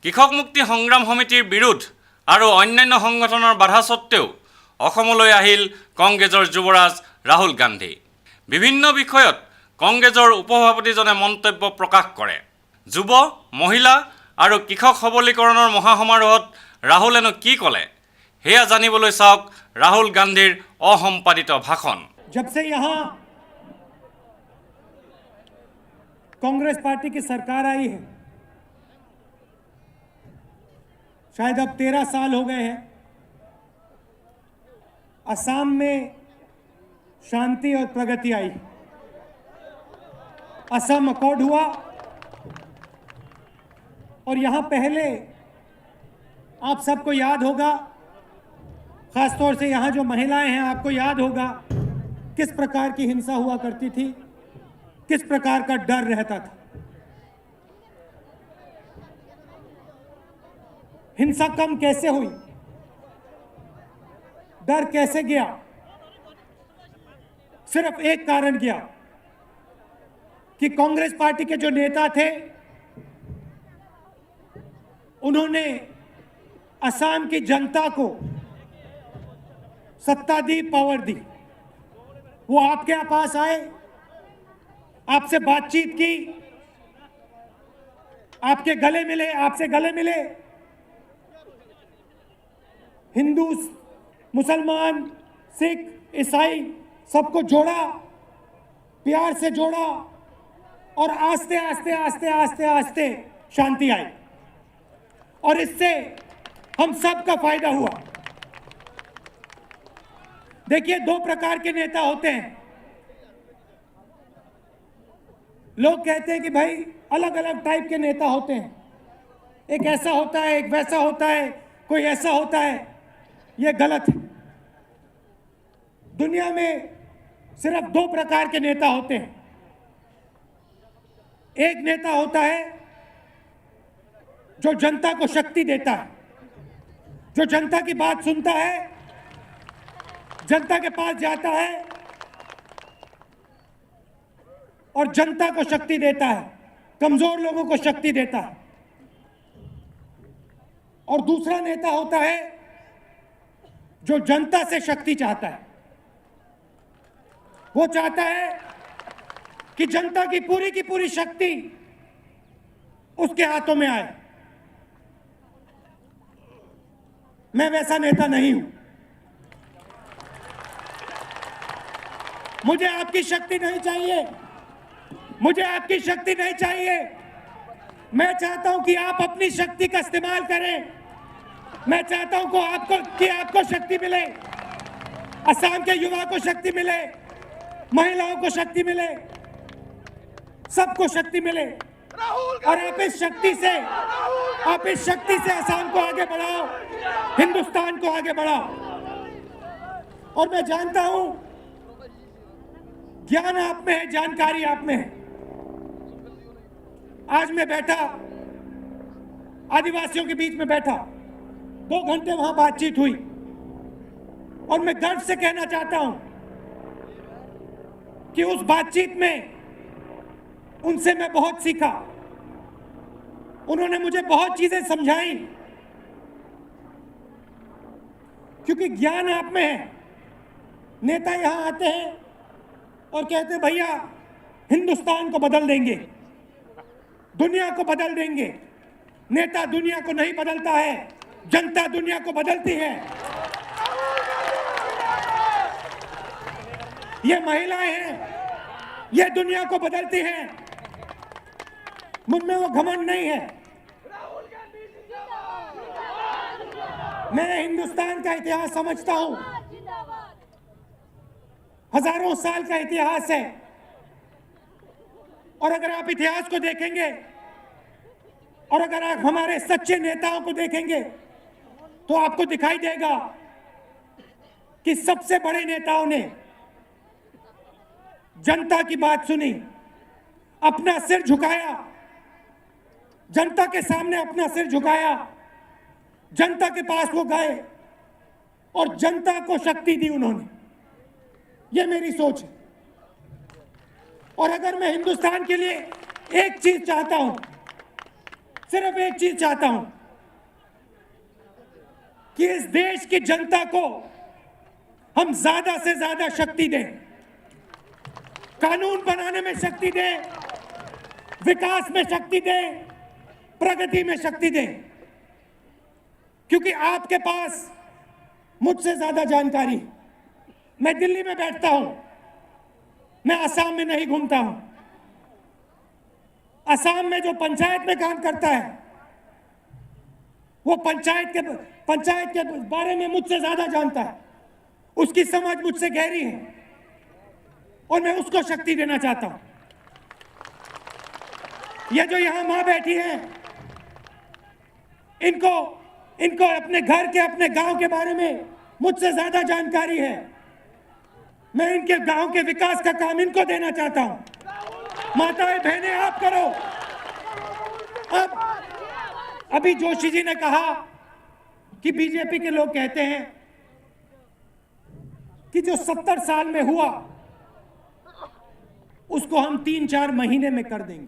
কৃষক মুক্তি সংগ্ৰাম সমিতিৰ বিৰোধ আৰু অন্যান্য সংগঠনৰ বাধা সত্ত্বেও অসমলৈ আহিল কংগ্ৰেছৰ যুৱৰাজ ৰাহুল গান্ধী। বিভিন্ন বিষয়ত কংগ্ৰেছৰ উপসভাপতিজনে মন্তব্য প্ৰকাশ কৰে। যুৱ, মহিলা আৰু কৃষক সবলীকৰণৰ মহাসমাৰোহত ৰাহুলেনো কি ক'লে সেয়া জানিবলৈ চাওক ৰাহুল গান্ধীৰ অসম্পাদিত ভাষণ। जब से यहाँ कांग्रेस पार्टी की सरकार आई है, शायद अब 13 साल हो गए हैं, असम में शांति और प्रगति आई। असम अकॉर्ड हुआ और यहाँ पहले आप सबको याद होगा, खासतौर से यहाँ जो महिलाएं हैं आपको याद होगा किस प्रकार की हिंसा हुआ करती थी, किस प्रकार का डर रहता था। हिंसा कम कैसे हुई, डर कैसे गया? सिर्फ एक कारण गया कि कांग्रेस पार्टी के जो नेता थे उन्होंने असम की जनता को सत्ता दी, पावर दी। वो आपके पास आए, आपसे बातचीत की, आपके गले मिले, आपसे गले मिले। हिंदू, मुसलमान, सिख, ईसाई सबको जोड़ा, प्यार से जोड़ा और आस्ते आस्ते आस्ते आस्ते आस्ते शांति आई और इससे हम सब का फायदा हुआ। देखिए, दो प्रकार के नेता होते हैं। लोग कहते हैं कि भाई अलग अलग टाइप के नेता होते हैं, एक ऐसा होता है, एक वैसा होता है, कोई ऐसा होता है। ये गलत है। दुनिया में सिर्फ दो प्रकार के नेता होते हैं। एक नेता होता है जो जनता को शक्ति देता है, जो जनता की बात सुनता है, जनता के पास जाता है और जनता को शक्ति देता है, कमजोर लोगों को शक्ति देता है। और दूसरा नेता होता है जो जनता से शक्ति चाहता है। वो चाहता है कि जनता की पूरी शक्ति उसके हाथों में आए। मैं वैसा नेता नहीं हूं। मुझे आपकी शक्ति नहीं चाहिए, मुझे आपकी शक्ति नहीं चाहिए। मैं चाहता हूं कि आप अपनी शक्ति का इस्तेमाल करें। मैं चाहता हूं कि आपको शक्ति मिले, असम के युवा को शक्ति मिले, महिलाओं को शक्ति मिले, सबको शक्ति मिले और आप इस शक्ति से असम को आगे बढ़ाओ, हिंदुस्तान को आगे बढ़ाओ। और मैं जानता हूं ज्ञान आप में है, जानकारी आप में है। आज मैं बैठा, आदिवासियों के बीच में बैठा, 2 घंटे वहां बातचीत हुई और मैं गर्व से कहना चाहता हूं कि उस बातचीत में उनसे मैं बहुत सीखा। उन्होंने मुझे बहुत चीजें समझाई, क्योंकि ज्ञान आप में है। नेता यहां आते हैं और कहते हैं भैया हिंदुस्तान को बदल देंगे, दुनिया को बदल देंगे। नेता दुनिया को नहीं बदलता है, जनता दुनिया को बदलती है। ये महिलाएं हैं, ये दुनिया को बदलती हैं। मुझ में वो घमंड नहीं है। मैं हिंदुस्तान का इतिहास समझता हूं, हजारों साल का इतिहास है। और अगर आप इतिहास को देखेंगे और अगर आप हमारे सच्चे नेताओं को देखेंगे तो आपको दिखाई देगा कि सबसे बड़े नेताओं ने जनता की बात सुनी, अपना सिर झुकाया, जनता के सामने अपना सिर झुकाया, जनता के पास वो गए और जनता को शक्ति दी उन्होंने। ये मेरी सोच है। और अगर मैं हिंदुस्तान के लिए एक चीज चाहता हूं, सिर्फ एक चीज चाहता हूं कि इस देश की जनता को हम ज्यादा से ज्यादा शक्ति दें, कानून बनाने में शक्ति दें, विकास में शक्ति दें, प्रगति में शक्ति दें, क्योंकि आपके पास मुझसे ज्यादा जानकारी है। मैं दिल्ली में बैठता हूं, मैं असम में नहीं घूमता हूं। असम में जो पंचायत में काम करता है वो पंचायत के बारे में मुझसे ज्यादा जानता है, उसकी समझ मुझसे गहरी है और मैं उसको शक्ति देना चाहता हूं। ये जो यहां मां बैठी हैं, इनको अपने घर के, अपने गांव के बारे में मुझसे ज्यादा जानकारी है। मैं इनके गांव के विकास का काम इनको देना चाहता हूं। माताएं बहनें, आप करो। अब अभी जोशी जी ने कहा कि बीजेपी के लोग कहते हैं कि जो 70 साल में हुआ उसको हम 3-4 महीने में कर देंगे।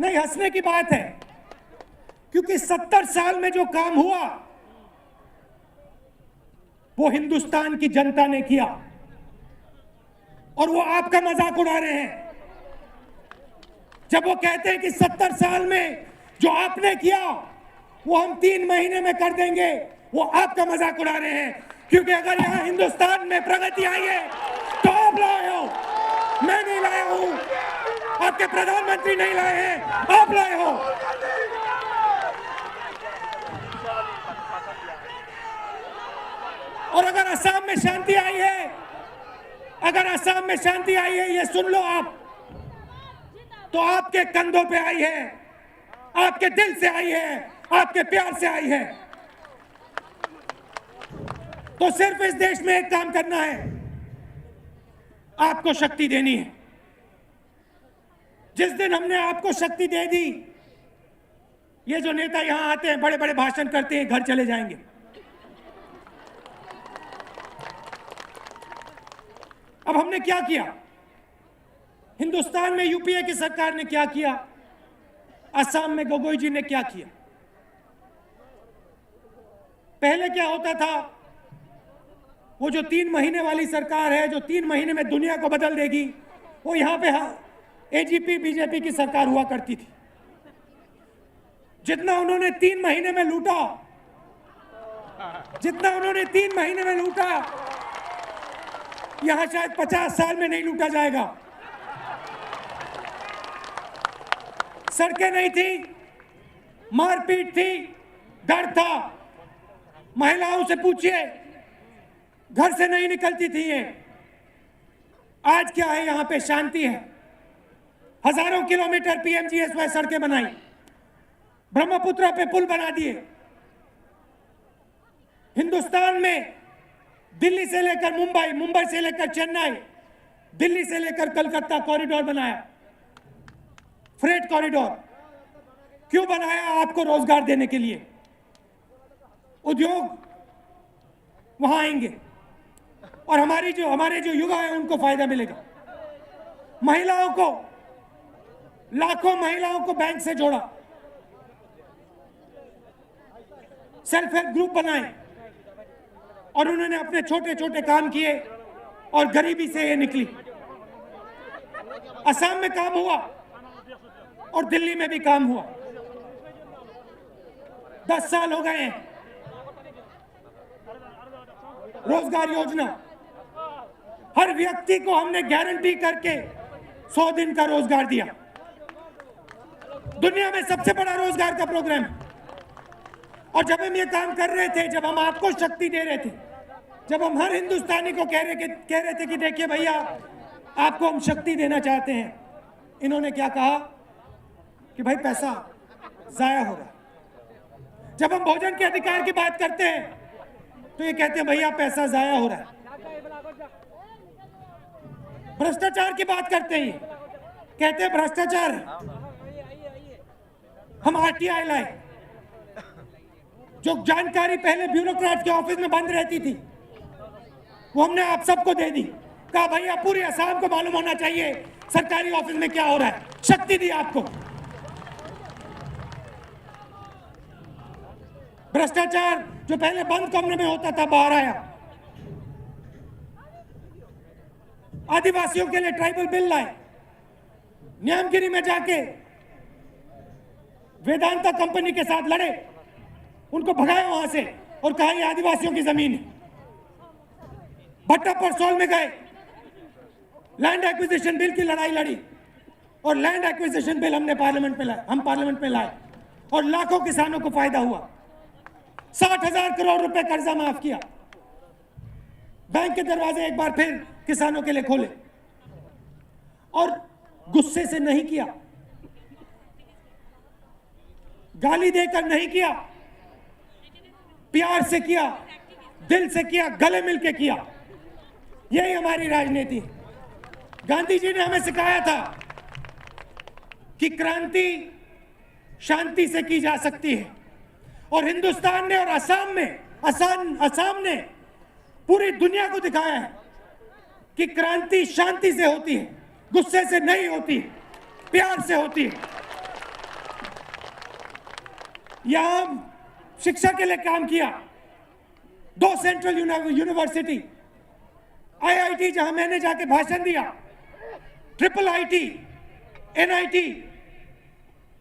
नहीं, हंसने की बात है, क्योंकि 70 साल में जो काम हुआ वो हिंदुस्तान की जनता ने किया और वो आपका मजाक उड़ा रहे हैं। जब वो कहते हैं कि 70 साल में जो आपने किया वो हम 3 महीने में कर देंगे, वो आपका मजाक उड़ा रहे हैं। क्योंकि अगर यहां हिंदुस्तान में प्रगति आई है तो आप लाए हो, मैं नहीं लाया हूं, आपके प्रधानमंत्री नहीं लाए हैं, आप लाए हो। और अगर असम में शांति आई है, अगर असम में शांति आई है, ये सुन लो आप, तो आपके कंधों पे आई है, आपके दिल से आई है, आपके प्यार से आई है। तो सिर्फ इस देश में एक काम करना है, आपको शक्ति देनी है। जिस दिन हमने आपको शक्ति दे दी, ये जो नेता यहां आते हैं, बड़े बड़े भाषण करते हैं, घर चले जाएंगे। अब हमने क्या किया? हिंदुस्तान में यूपीए की सरकार ने क्या किया? असम में गोगोई जी ने क्या किया? पहले क्या होता था, वो जो 3 महीने वाली सरकार है, जो 3 महीने में दुनिया को बदल देगी, वो यहां पे एजीपी बीजेपी की सरकार हुआ करती थी। जितना उन्होंने 3 महीने में लूटा, जितना उन्होंने 3 महीने में लूटा, यहां शायद 50 साल में नहीं लूटा जाएगा। सड़कें नहीं थी, मारपीट थी, डर था। महिलाओं से पूछिए, घर से नहीं निकलती थी ये। आज क्या है? यहां पे शांति है। हजारों किलोमीटर पीएमजीएसवाई सड़कें बनाई, ब्रह्मपुत्र पे पुल बना दिए। हिंदुस्तान में दिल्ली से लेकर मुंबई, मुंबई से लेकर चेन्नई, दिल्ली से लेकर कलकत्ता कॉरिडोर बनाया, फ्रेट कॉरिडोर। क्यों बनाया? आपको रोजगार देने के लिए। उद्योग वहां आएंगे और हमारे जो युवा है उनको फायदा मिलेगा। महिलाओं को, लाखों महिलाओं को बैंक से जोड़ा, सेल्फ हेल्प ग्रुप बनाए और उन्होंने अपने छोटे छोटे काम किए और गरीबी से ये निकली। असम में काम हुआ और दिल्ली में भी काम हुआ। 10 साल हो गए हैं। रोजगार योजना, हर व्यक्ति को हमने गारंटी करके 100 दिन का रोजगार दिया। दुनिया में सबसे बड़ा रोजगार का प्रोग्राम। और जब हम ये काम कर रहे थे, जब हम आपको शक्ति दे रहे थे, जब हम हर हिंदुस्तानी को कह रहे थे कि देखिए भैया, आपको हम शक्ति देना चाहते हैं, इन्होंने क्या कहा कि भाई पैसा जाया हो रहा है। जब हम भोजन के अधिकार की बात करते हैं तो ये कहते हैं भैया पैसा जाया हो रहा है। भ्रष्टाचार की बात करते हैं, कहते हैं भ्रष्टाचार। हम आरटीआई लाए, जो जानकारी पहले ब्यूरोक्रेट के ऑफिस में बंद रहती थी, वो हमने आप सबको दे दी। कहा भैया पूरी असम को मालूम होना चाहिए सरकारी ऑफिस में क्या हो रहा है। शक्ति दी आपको। भ्रष्टाचार जो पहले बंद कमरे में होता था बाहर आया। आदिवासियों के लिए ट्राइबल बिल लाए, न्यामगिरी में जाके वेदांता कंपनी के साथ लड़े, उनको भगाए वहां से और कहा ये आदिवासियों की जमीन है। भट्टा परसोल में गए, लैंड एक्विजिशन बिल की लड़ाई लड़ी और लैंड एक्विजिशन बिल हम पार्लियामेंट में लाए और लाखों किसानों को फायदा हुआ। 60,000 करोड़ रुपए कर्जा माफ किया, बैंक के दरवाजे एक बार फिर किसानों के लिए खोले और गुस्से से नहीं किया, गाली देकर नहीं किया, प्यार से किया, दिल से किया, गले मिलके किया। यही हमारी राजनीति है। गांधी जी ने हमें सिखाया था कि क्रांति शांति से की जा सकती है और हिंदुस्तान ने और असम ने पूरी दुनिया को दिखाया है कि क्रांति शांति से होती है, गुस्से से नहीं होती, प्यार से होती है। यहां शिक्षा के लिए काम किया, 2 सेंट्रल यूनिवर्सिटी, IIT जहां मैंने जाके भाषण दिया, triple IT, NIT,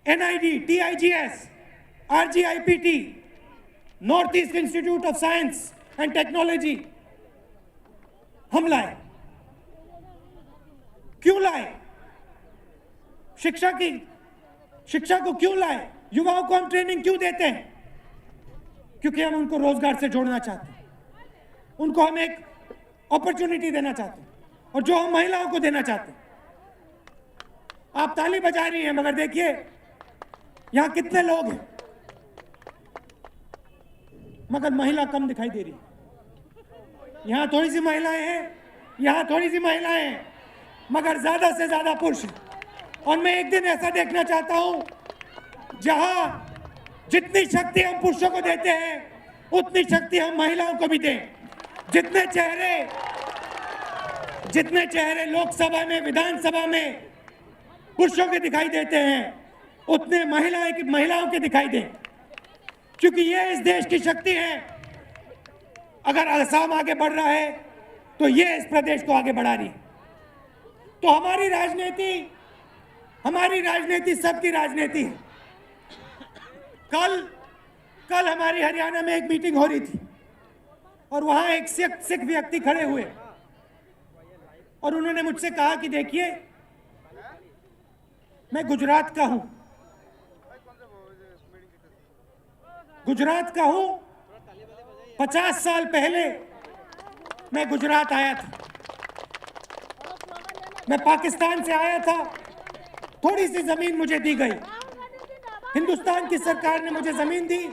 NID, TIGS, RGIPT, north east institute of science and technology हम लाए। क्यों लाए? शिक्षा को क्यों लाए? युवाओं को हम ट्रेनिंग क्यों देते हैं? क्योंकि हम उनको रोजगार से जोड़ना चाहते हैं, उनको हम एक अपॉर्चुनिटी देना चाहते हैं और जो हम महिलाओं को देना चाहते हैं। आप ताली बजा रही हैं, मगर देखिए यहां कितने लोग हैं, मगर महिला कम दिखाई दे रही है। यहां थोड़ी सी महिलाएं हैं, यहां थोड़ी सी महिलाएं हैं, मगर ज्यादा से ज्यादा पुरुष हैं। और मैं एक दिन ऐसा देखना चाहता हूं जहां जितनी शक्ति हम पुरुषों को देते हैं उतनी शक्ति हम महिलाओं को भी दें। जितने चेहरे लोकसभा में, विधानसभा में पुरुषों के दिखाई देते हैं उतने महिलाओं के दिखाई दें, क्योंकि ये इस देश की शक्ति है। अगर असम आगे बढ़ रहा है तो ये इस प्रदेश को आगे बढ़ा रही है। तो हमारी राजनीति सबकी राजनीति है। कल हमारी हरियाणा में एक मीटिंग हो रही थी और वहां एक सिख व्यक्ति खड़े हुए और उन्होंने मुझसे कहा कि देखिए मैं गुजरात का हूं, 50 साल पहले मैं गुजरात आया था। मैं पाकिस्तान से आया था, थोड़ी सी जमीन मुझे दी गई, हिंदुस्तान की सरकार ने मुझे जमीन दी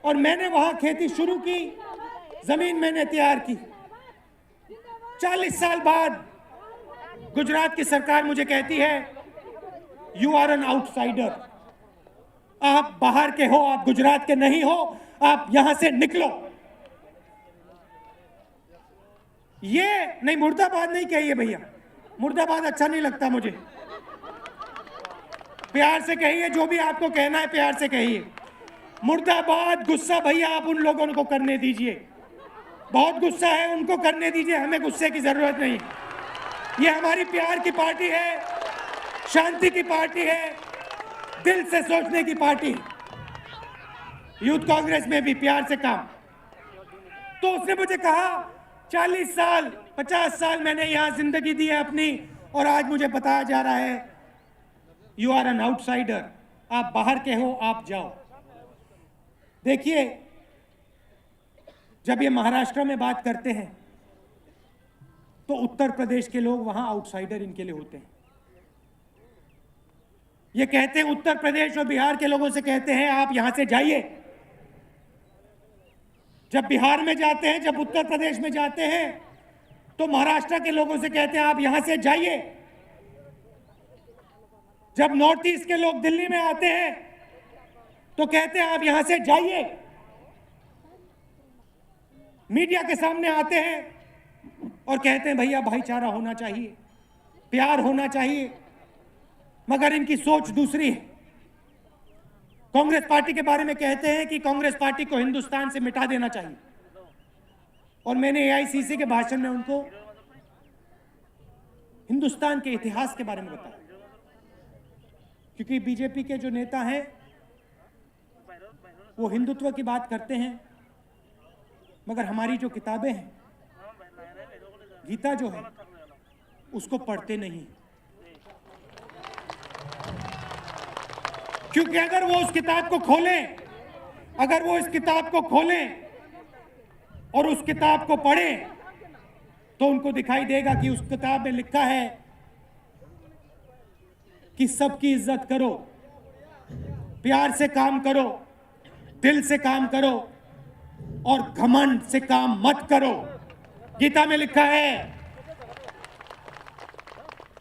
और मैंने वहां खेती शुरू की, जमीन मैंने तैयार की। 40 साल बाद गुजरात की सरकार मुझे कहती है यू आर एन आउटसाइडर, आप बाहर के हो, आप गुजरात के नहीं हो, आप यहां से निकलो। ये नहीं, मुर्दाबाद नहीं कहिए भैया, मुर्दाबाद अच्छा नहीं लगता मुझे। प्यार से कहिए, जो भी आपको कहना है प्यार से कहिए। मुर्दाबाद, गुस्सा भैया आप उन लोगों को करने दीजिए, बहुत गुस्सा है उनको करने दीजिए, हमें गुस्से की जरूरत नहीं। ये हमारी प्यार की पार्टी है, शांति की पार्टी है, दिल से सोचने की पार्टी। यूथ कांग्रेस में भी प्यार से काम। तो उसने मुझे कहा 40 साल 50 साल मैंने यहां जिंदगी दी है अपनी और आज मुझे बताया जा रहा है यू आर एन आउटसाइडर, आप बाहर के हो, आप जाओ। देखिए जब ये महाराष्ट्र में बात करते हैं तो उत्तर प्रदेश के लोग वहां आउटसाइडर इनके लिए होते हैं। ये कहते हैं, उत्तर प्रदेश और बिहार के लोगों से कहते हैं आप यहां से जाइए। जब बिहार में जाते हैं, जब उत्तर प्रदेश में जाते हैं तो महाराष्ट्र के लोगों से कहते हैं आप यहां से जाइए। जब नॉर्थ ईस्ट के लोग दिल्ली में आते हैं तो कहते हैं आप यहां से जाइए। मीडिया के सामने आते हैं और कहते हैं भैया भाईचारा होना चाहिए, प्यार होना चाहिए, मगर इनकी सोच दूसरी है। कांग्रेस पार्टी के बारे में कहते हैं कि कांग्रेस पार्टी को हिंदुस्तान से मिटा देना चाहिए, और मैंने एआईसीसी के भाषण में उनको हिंदुस्तान के इतिहास के बारे में बताया, क्योंकि बीजेपी के जो नेता हैं वो हिंदुत्व की बात करते हैं, मगर हमारी जो किताबें हैं, गीता जो है, उसको पढ़ते नहीं। क्योंकि अगर वो उस किताब को खोलें, अगर वो इस किताब को खोलें और उस किताब को पढ़ें, तो उनको दिखाई देगा कि उस किताब में लिखा है कि सबकी इज्जत करो, प्यार से काम करो, दिल से काम करो और घमंड से काम मत करो। गीता में लिखा है,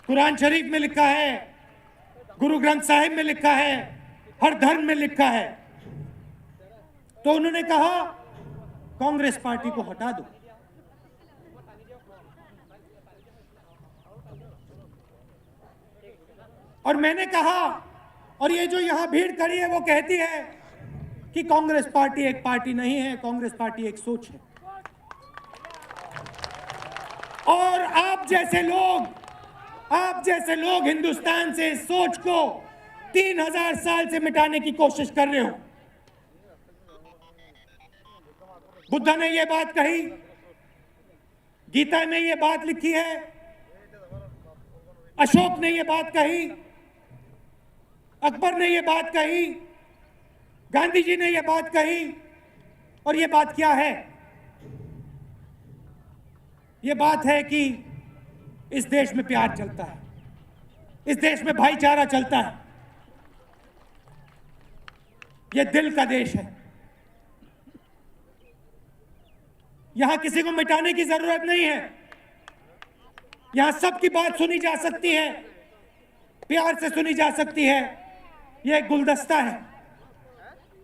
कुरान शरीफ में लिखा है, गुरु ग्रंथ साहिब में लिखा है, हर धर्म में लिखा है। तो उन्होंने कहा कांग्रेस पार्टी को हटा दो। और मैंने कहा, और ये जो यहां भीड़ खड़ी है वो कहती है कि कांग्रेस पार्टी एक पार्टी नहीं है, कांग्रेस पार्टी एक सोच है। और आप जैसे लोग हिंदुस्तान से इस सोच को 3000 साल से मिटाने की कोशिश कर रहे हो। बुद्ध ने यह बात कही, गीता में यह बात लिखी है, अशोक ने यह बात कही, अकबर ने यह बात कही, गांधी जी ने यह बात कही। और यह बात क्या है? यह बात है कि इस देश में प्यार चलता है, इस देश में भाईचारा चलता है, यह दिल का देश है। यहां किसी को मिटाने की जरूरत नहीं है, यहां सबकी बात सुनी जा सकती है, प्यार से सुनी जा सकती है। यह एक गुलदस्ता है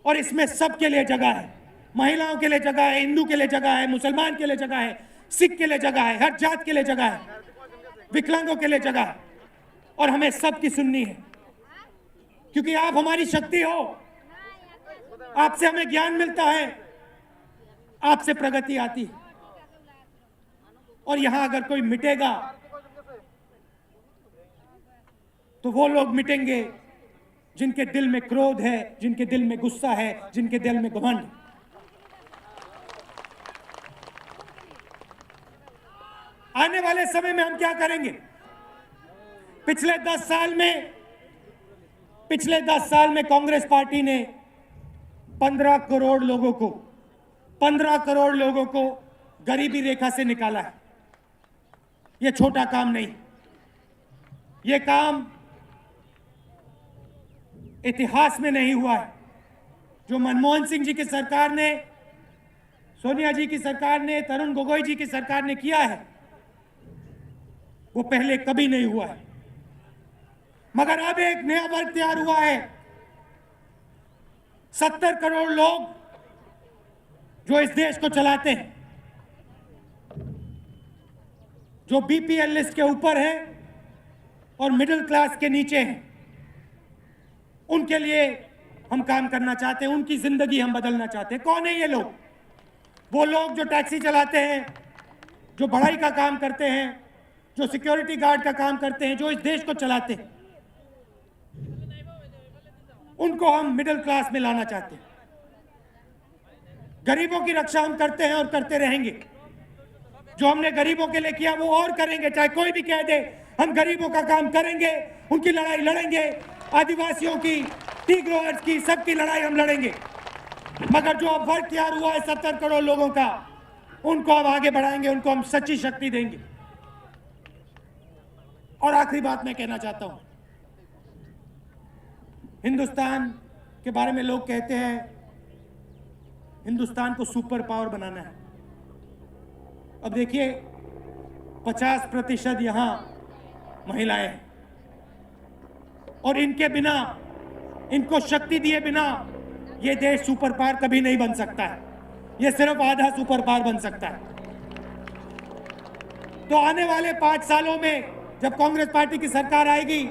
और इसमें सबके लिए जगह है। महिलाओं के लिए जगह है, हिंदू के लिए जगह है, मुसलमान के लिए जगह है, सिख के लिए जगह है, हर जात के लिए जगह है, विकलांगों के लिए जगह है। और हमें सबकी सुननी है, क्योंकि आप हमारी शक्ति हो, आपसे हमें ज्ञान मिलता है, आपसे प्रगति आती है। और यहां अगर कोई मिटेगा तो वो लोग मिटेंगे जिनके दिल में क्रोध है, जिनके दिल में गुस्सा है, जिनके दिल में घमंड है। आने वाले समय में हम क्या करेंगे? पिछले 10 साल में कांग्रेस पार्टी ने 15 करोड़ लोगों को गरीबी रेखा से निकाला है। यह छोटा काम नहीं, यह काम इतिहास में नहीं हुआ है। जो मनमोहन सिंह जी की सरकार ने, सोनिया जी की सरकार ने, तरुण गोगोई जी की सरकार ने किया है, वो पहले कभी नहीं हुआ है। मगर अब एक नया वर्ग तैयार हुआ है। 70 करोड़ लोग जो इस देश को चलाते हैं, जो बीपीएल लिस्ट के ऊपर हैं और मिडिल क्लास के नीचे हैं, उनके लिए हम काम करना चाहते हैं, उनकी जिंदगी हम बदलना चाहते हैं। कौन है ये लोग? वो लोग जो टैक्सी चलाते हैं, जो बढ़ाई का काम करते हैं, जो सिक्योरिटी गार्ड का काम करते हैं, जो इस देश को चलाते हैं, उनको हम मिडिल क्लास में लाना चाहते हैं। गरीबों की रक्षा हम करते हैं और करते रहेंगे। जो हमने गरीबों के लिए किया वो और करेंगे, चाहे कोई भी कह दे। हम गरीबों का काम करेंगे, उनकी लड़ाई लड़ेंगे, आदिवासियों की, टी ग्रोअर्स की, सबकी लड़ाई हम लड़ेंगे। मगर जो अब वर्ग तैयार हुआ है 70 करोड़ लोगों का, उनको अब आगे बढ़ाएंगे, उनको हम सच्ची शक्ति देंगे। और आखिरी बात मैं कहना चाहता हूं, हिंदुस्तान के बारे में लोग कहते हैं हिंदुस्तान को सुपर पावर बनाना है। अब देखिए 50% यहां महिलाएं हैं और इनके बिना, इनको शक्ति दिए बिना ये देश सुपर पावर कभी नहीं बन सकता है। ये सिर्फ आधा सुपर पावर बन सकता है। तो आने वाले 5 सालों में जब कांग्रेस पार्टी की सरकार आएगी,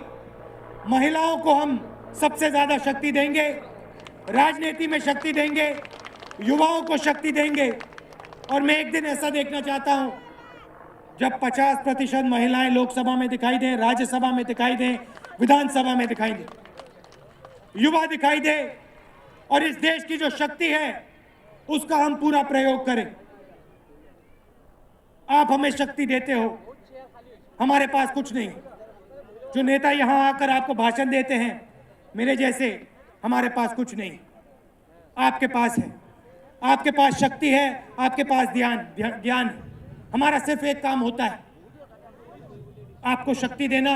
महिलाओं को हम सबसे ज्यादा शक्ति देंगे, राजनीति में शक्ति देंगे, युवाओं को शक्ति देंगे। और मैं एक दिन ऐसा देखना चाहता हूं जब 50% महिलाएं लोकसभा में दिखाई दें, राज्यसभा में दिखाई दें, विधानसभा में दिखाई दें, युवा दिखाई दे, और इस देश की जो शक्ति है उसका हम पूरा प्रयोग करें। आप हमें शक्ति देते हो, हमारे पास कुछ नहीं। जो नेता यहां आकर आपको भाषण देते हैं मेरे जैसे, हमारे पास कुछ नहीं। आपके पास है, आपके पास शक्ति है, आपके पास ज्ञान है। हमारा सिर्फ एक काम होता है, आपको शक्ति देना,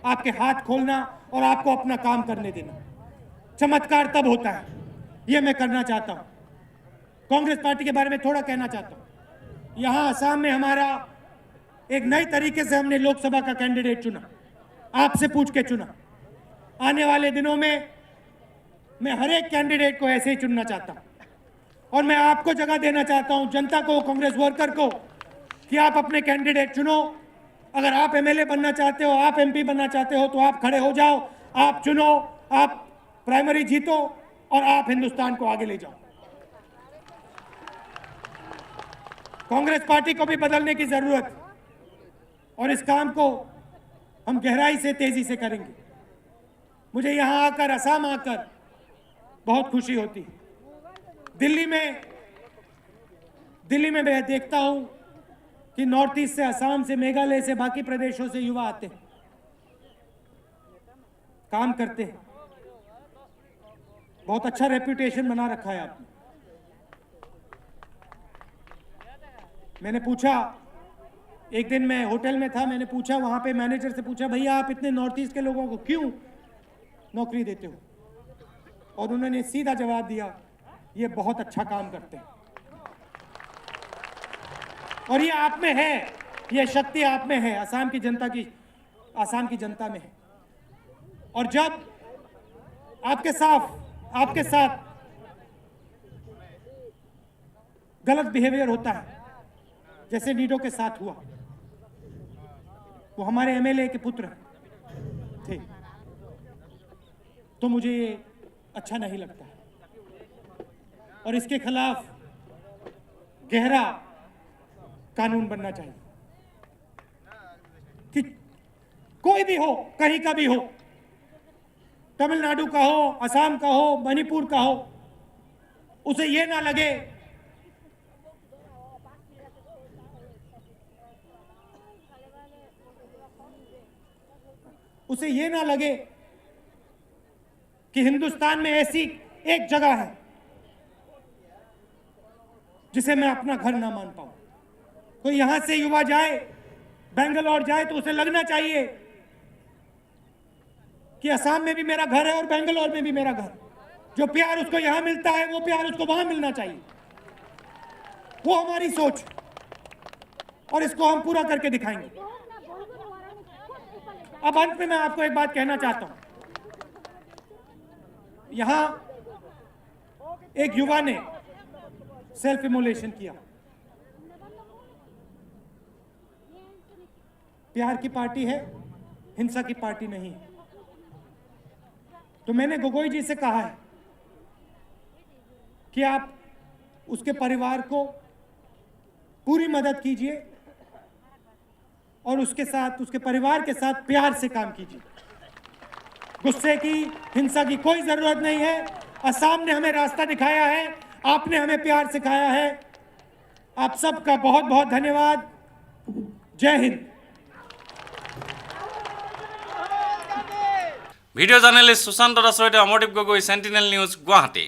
आपके हाथ खोलना और आपको अपना काम करने देना। चमत्कार तब होता है, ये मैं करना चाहता हूं। कांग्रेस पार्टी के बारे में थोड़ा कहना चाहता हूं। यहां असम में हमारा एक नई तरीके से हमने लोकसभा का कैंडिडेट चुना, आपसे पूछ के चुना। आने वाले दिनों में मैं हर एक कैंडिडेट को ऐसे ही चुनना चाहता हूं, और मैं आपको जगह देना चाहता हूं, जनता को, कांग्रेस वर्कर को, कि आप अपने कैंडिडेट चुनो। अगर आप एमएलए बनना चाहते हो, आप एमपी बनना चाहते हो, तो आप खड़े हो जाओ, आप चुनो, आप प्राइमरी जीतो और आप हिंदुस्तान को आगे ले जाओ। कांग्रेस पार्टी को भी बदलने की जरूरत है, और इस काम को हम गहराई से, तेजी से करेंगे। मुझे यहां आकर, असम आकर बहुत खुशी होती है। दिल्ली में मैं देखता हूं कि नॉर्थ ईस्ट से, असम से, मेघालय से, बाकी प्रदेशों से युवा आते हैं, काम करते हैं। बहुत अच्छा रेप्यूटेशन बना रखा है आपने। मैंने पूछा, एक दिन मैं होटल में था, मैंने पूछा वहां पे मैनेजर से पूछा, भैया आप इतने नॉर्थ ईस्ट के लोगों को क्यों नौकरी देते हो? और उन्होंने सीधा जवाब दिया, ये बहुत अच्छा काम करते हैं। और ये आप में है, ये शक्ति आप में है, असम की जनता में है। और जब आपके साथ गलत बिहेवियर होता है, जैसे नीडो के साथ हुआ, वो हमारे एमएलए के पुत्र थे, तो मुझे ये अच्छा नहीं लगता है। और इसके खिलाफ गहरा कानून बनना चाहिए कि कोई भी हो, कहीं का भी हो, तमिलनाडु का हो, असम का हो, मणिपुर का हो, उसे ये ना लगे कि हिंदुस्तान में ऐसी एक जगह है जिसे मैं अपना घर ना मान पाऊं। कोई यहां से युवा जाए, बेंगलोर जाए, तो उसे लगना चाहिए कि असम में भी मेरा घर है और बेंगलोर में भी मेरा घर। जो प्यार उसको यहां मिलता है, वो प्यार उसको वहां मिलना चाहिए। वो हमारी सोच, और इसको हम पूरा करके दिखाएंगे। अब अंत में मैं आपको एक बात कहना चाहता हूं। यहां एक युवा ने सेल्फ इमोलेशन किया। प्यार की पार्टी है, हिंसा की पार्टी नहीं है। तो मैंने गोगोई जी से कहा है कि आप उसके परिवार को पूरी मदद कीजिए और उसके परिवार के साथ प्यार से काम कीजिए। गुस्से की, हिंसा की कोई जरूरत नहीं है। असम ने हमें रास्ता दिखाया है, आपने हमें प्यार सिखाया है। आप सबका बहुत बहुत धन्यवाद। जय हिंद। ভিডিঅ' জাৰ্নেলিষ্ট সুশান্ত দাসৰ সৈতে অমৰদীপ গগৈ, চেণ্টিনেল নিউজ, গুৱাহাটী।